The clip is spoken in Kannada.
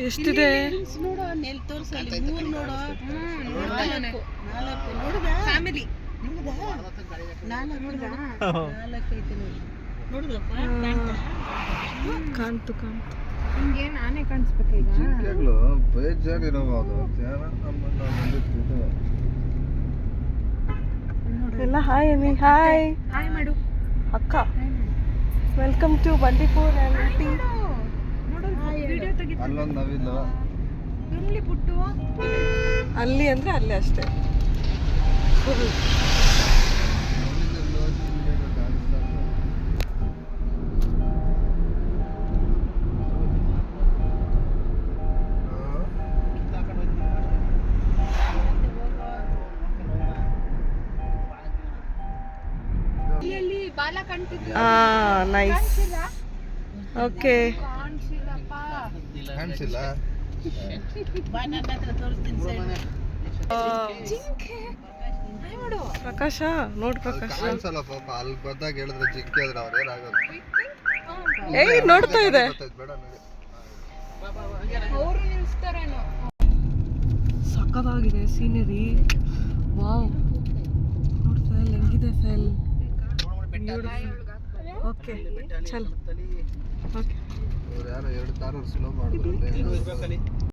ಎಷ್ಟಿದೆ ನೋಡು ನೆಲ್ ತೋರ್ಸಲ್ಲಿ 3 ನೋಡು 4 ಫ್ಯಾಮಿಲಿ ನೋಡುದಾ 4 ಐತೆ ನೋಡುದಪ್ಪ ಕಾಣ್ತು ನಿಂಗೆ ನಾನೇ ಕಾಣಿಸ್ಬೇಕು ಈಗ ಜಿಂಕೆಗಳು ಬೇಜಾರಿರೋದು ಜನ ನಮ್ಮನ್ನ ಬಂದಿರ್ತಿದ್ದು ಎಲ್ಲ ಹಾಯ್ ಅನಿ ಹಾಯ್ ಹಾಯ್ ಮಾಡು ಅಕ್ಕ ವೆಲ್ಕಮ್ ಟು ಬಂಡೀಪುರ್ ಆಂಟಿ ನೋಡು ವಿಡಿಯೋ ತೆಗಿತ ಅಲ್ಲೊಂದು ನವಿಲು ಎಲ್ಲಿ ಪುಟ್ಟು ಅಲ್ಲಿ ಅಂದ್ರೆ ಅಲ್ಲೇ ಅಷ್ಟೇ ನವಿಲಲ್ಲೋ ಜಿಂಕೆಗಳು ಕಾಣಿಸ್ತಾ ಇತ್ತು. ಇಲ್ಲಿ ಬಾಲ ಕಾಣ್ತಿದ್ಯಾ ನೈಸ್ ಓಕೆ ಕಾಣಿಸಿಲ್ಲಪ್ಪ ಕಾಣಿಸಿಲ್ಲ ಬಾ ನನ್ನ ಹತ್ರ ತೋರಿಸ್ತೀನಿ ಸೈಡ್ ಜಿಂಕೆ ಹಾಯ್ ಮಾಡು ಪ್ರಕಾಶ ನೋಡ್ ಅದು ಪ್ರಕಾಶ ಕಾಣಿಸಲ್ಲ ಪಾಪ ಅಲ್ಲಿ ಬಂದಾಗ ಹೇಳಿದ್ರೆ ಜಿಂಕೆ ಆದ್ರೆ ಅವ್ರು ಏನಾಗಲ್ಲ ಏಯ್ ನೋಡ್ತಾ ಇದೆ ಗೊತ್ತಾಯ್ತು ಬೇಡ ನನಗೆ ಅವರು ನಿಲ್ಸ್ತಾರೇನೋ ಸಕ್ಕತ್ತಾಗಿದೆ ಸೀನರಿ ವಾವ್ ನೋಡ್ ಫೆಲ್ ಹೆಂಗಿದೆ ಫೆಲ್ ಓಕೆ ಚಲ್ ಓಕೆ ಇವ್ರು ಯಾರೋ 2 ಕಾರ್ ಸ್ಲೋ ಮಾಡಿದ್ರು